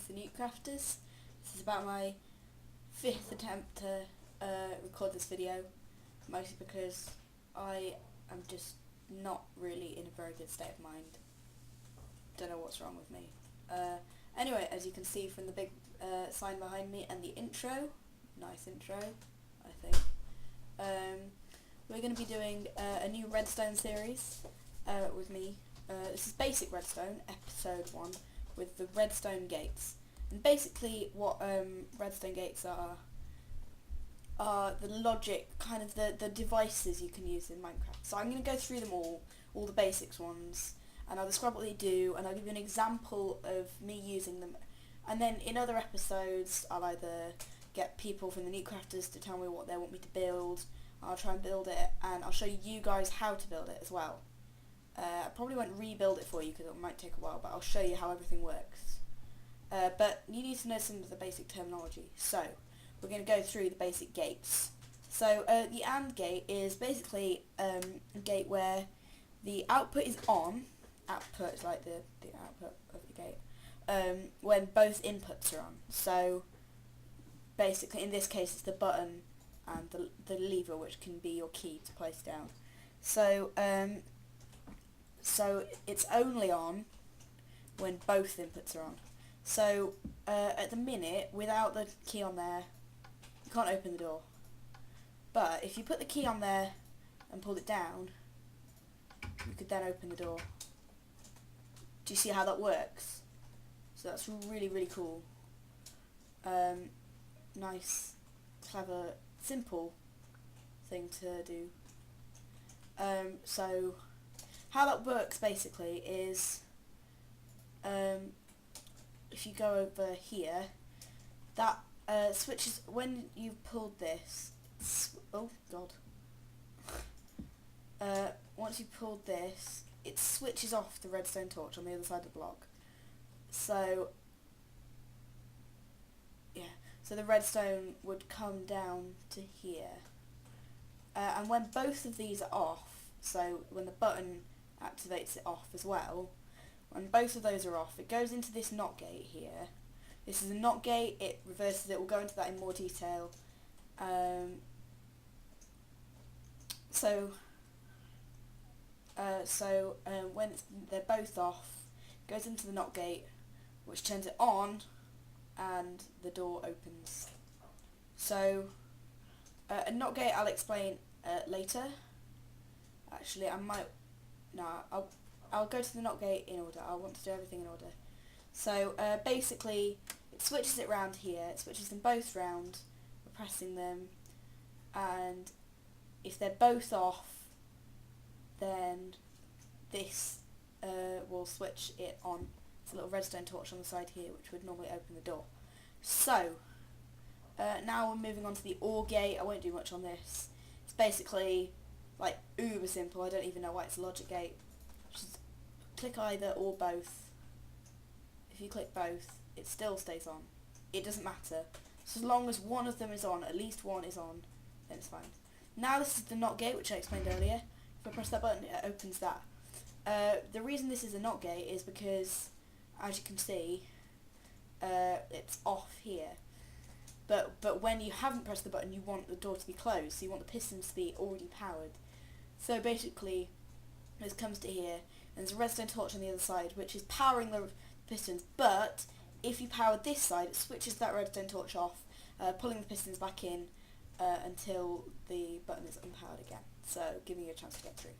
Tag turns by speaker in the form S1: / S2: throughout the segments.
S1: to the Crafters. This is about my 5th attempt to record this video, mostly because I am just not really in a very good state of mind. Don't know what's wrong with me. Anyway, as you can see from the big sign behind me and the intro, nice intro, I think, we're going to be doing a new Redstone series with me. This is Basic Redstone, episode 1, with the Redstone gates. And basically what Redstone gates are the logic, kind of the devices you can use in Minecraft. So I'm going to go through them all the basics ones, and I'll describe what they do, and I'll give you an example of me using them. And then in other episodes, I'll either get people from the New Crafters to tell me what they want me to build, I'll try and build it, and I'll show you guys how to build it as well. I probably won't rebuild it for you because it might take a while, but I'll show you how everything works. But you need to know some of the basic terminology. So, we're going to go through the basic gates. So, the AND gate is basically a gate where the output is on. Output is like the output of the gate. When both inputs are on. So, basically, in this case, it's the button and the lever, which can be your key to place down. So, so it's only on when both inputs are on. So at the minute, without the key on there, you can't open the door. But if you put the key on there and pulled it down, you could then open the door. Do you see how that works? So that's really, really cool. Nice, clever, simple thing to do. So how that works basically is, if you go over here, that switches when you've pulled this. Oh god! Once you've pulled this, it switches off the redstone torch on the other side of the block. So yeah, so the redstone would come down to here, and when both of these are off, so when the button activates it off as well, when both of those are off, it goes into this NOT gate here. This is a NOT gate, it reverses it, we'll go into that in more detail. When they're both off, it goes into the NOT gate, which turns it on, and the door opens. So, a NOT gate I'll explain later. Actually, I'll go to the NOT gate in order. I want to do everything in order. So basically, it switches it round here. It switches them both round. We're pressing them, and if they're both off, then this will switch it on. It's a little redstone torch on the side here, which would normally open the door. So now we're moving on to the OR gate. I won't do much on this. It's basically like uber simple. I don't even know why it's a logic gate. Just click either or both. If you click both, it still stays on. It doesn't matter. So as long as one of them is on, at least one is on, then it's fine. Now this is the NOT gate, which I explained earlier. If I press that button, it opens that. The reason this is a NOT gate is because, as you can see, it's off here. But when you haven't pressed the button, you want the door to be closed, so you want the pistons to be already powered. So basically, this comes to here, and there's a redstone torch on the other side, which is powering the pistons, but if you power this side, it switches that redstone torch off, pulling the pistons back in until the button is unpowered again, so giving you a chance to get through.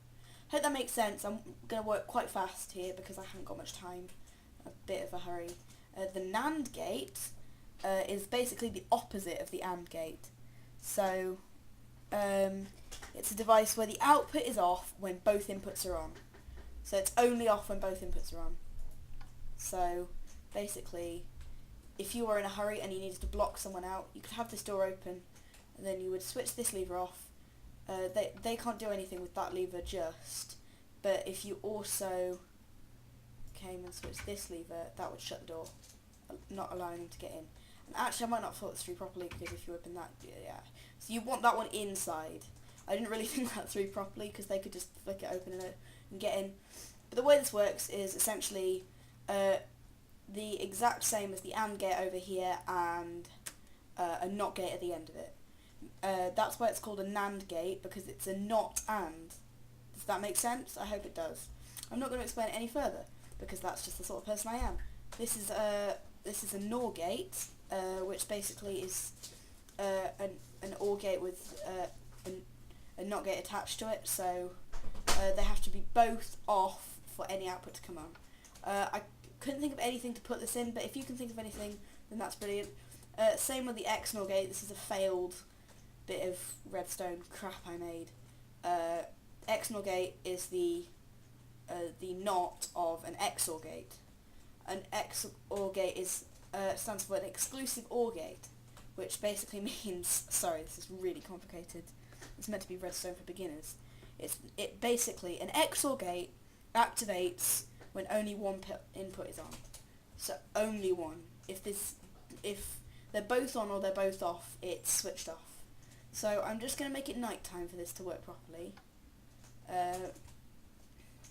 S1: Hope that makes sense. I'm going to work quite fast here because I haven't got much time, a bit of a hurry. The NAND gate is basically the opposite of the AND gate. So it's a device where the output is off when both inputs are on. So it's only off when both inputs are on. So basically, if you were in a hurry and you needed to block someone out, you could have this door open, and then you would switch this lever off. They can't do anything with that lever just, but if you also came and switched this lever, that would shut the door, not allowing them to get in. And actually, I might not have thought this through properly, because if you open that, yeah. So you want that one inside. I didn't really think that through properly, because they could just flick it open and get in. But the way this works is essentially, the exact same as the AND gate over here and a NOT gate at the end of it. That's why it's called a NAND gate, because it's a NOT AND. Does that make sense? I hope it does. I'm not going to explain it any further, because that's just the sort of person I am. This is a NOR gate, which basically is an OR gate with a NOT gate attached to it, so they have to be both off for any output to come on. I couldn't think of anything to put this in, but if you can think of anything, then that's brilliant. Same with the XNOR gate. This is a failed bit of redstone crap I made. XNOR gate is the NOT of an XOR gate. An XOR gate stands for an exclusive OR gate, which basically means, sorry, this is really complicated. It's meant to be redstone for beginners. It basically, an XOR gate activates when only one input is on. So only one. If they're both on or they're both off, it's switched off. So I'm just going to make it nighttime for this to work properly.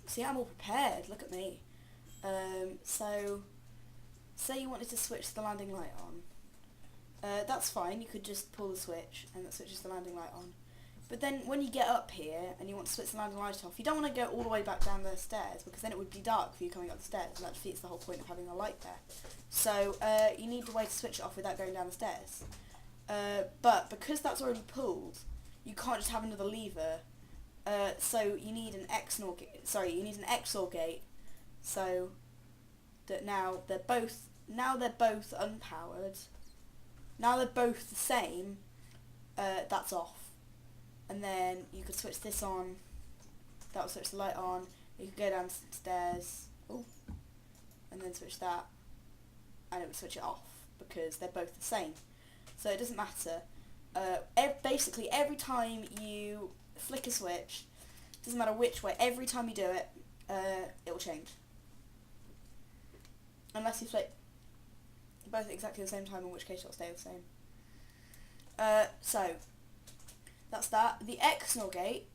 S1: See, I'm all prepared. Look at me. So, say you wanted to switch the landing light on. That's fine. You could just pull the switch and that switches the landing light on. But then when you get up here and you want to switch the landing light off, you don't want to go all the way back down the stairs, because then it would be dark for you coming up the stairs, and that defeats the whole point of having a light there. So you need a way to switch it off without going down the stairs. But because that's already pulled, you can't just have another lever. So you need an XNOR gate. Sorry, you need an XOR gate. So that now they're both unpowered. Now they're both the same. That's off. And then you could switch this on. That will switch the light on. You could go downstairs. Oh, and then switch that, and it would switch it off because they're both the same. So it doesn't matter. Basically, every time you flick a switch, doesn't matter which way. Every time you do it, it will change. Unless you flick both at exactly the same time, in which case it'll stay the same. So that's that. The XNOR gate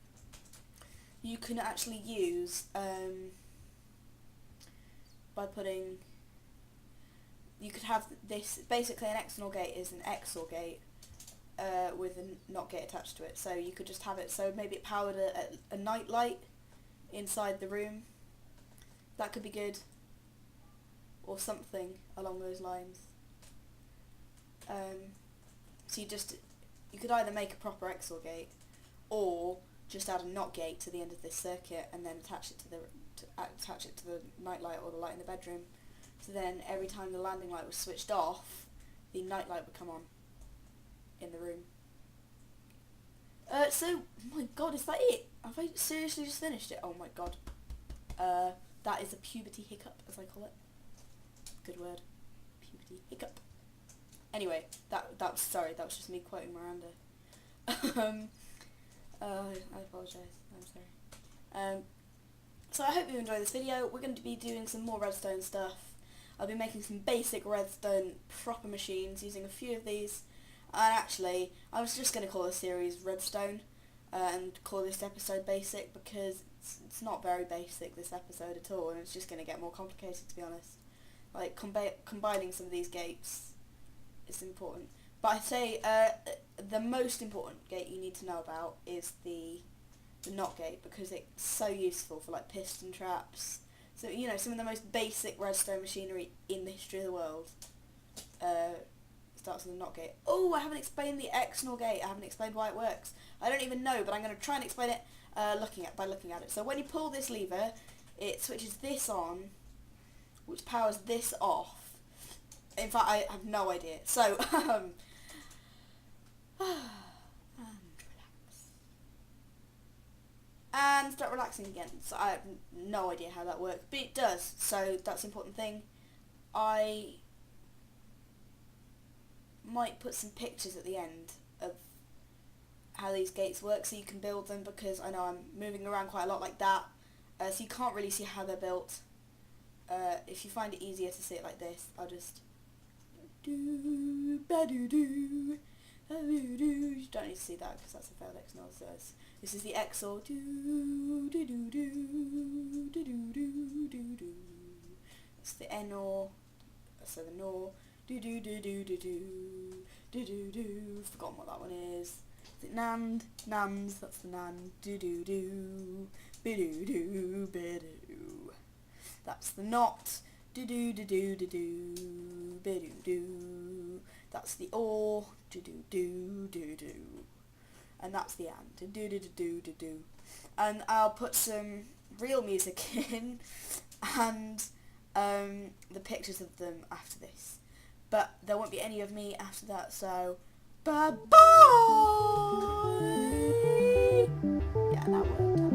S1: you can actually use by putting. You could have this. Basically, an XNOR gate is an XOR gate with a NOT gate attached to it. So you could just have it. So maybe it powered a night light inside the room. That could be good. Or something along those lines. So you could either make a proper XOR gate, or just add a NOT gate to the end of this circuit and then attach it to the night light or the light in the bedroom. So then every time the landing light was switched off, the night light would come on in the room. So, my god, is that it? Have I seriously just finished it? Oh my god. That is a puberty hiccup, as I call it. Good word. Puberty hiccup. Anyway, that was just me quoting Miranda. I apologise. I'm sorry. So I hope you enjoyed this video. We're going to be doing some more redstone stuff. I'll be making some basic redstone proper machines using a few of these. And actually, I was just going to call this series Redstone and call this episode basic, because it's not very basic, this episode, at all, and it's just going to get more complicated, to be honest. Like, combining some of these gates is important. But I'd say the most important gate you need to know about is the NOT gate, because it's so useful for like piston traps. So, you know, some of the most basic redstone machinery in the history of the world starts with a NOT gate. Oh, I haven't explained the XNOR gate. I haven't explained why it works. I don't even know, but I'm going to try and explain it by looking at it. So when you pull this lever, it switches this on, which powers this off. In fact, I have no idea. So, and relax. And start relaxing again. So I have no idea how that works, but it does. So that's the important thing. I might put some pictures at the end of how these gates work so you can build them, because I know I'm moving around quite a lot like that. So you can't really see how they're built. If you find it easier to see it like this, I'll just you don't need to see that because that's a failed XNOR. So this is the XOR. That's the NOR. So the gnaw, do do do do do do do do do. Forgotten what that one is. Is it nand? Nans. That's the nan. Do do do. Be do do be do. That's the knot. Do do do do do do. Be do do. That's the or. Do do do do do. And that's the and. Do do do do do do. And I'll put some real music in and the pictures of them after this. But there won't be any of me after that, so bye bye. Yeah, that worked.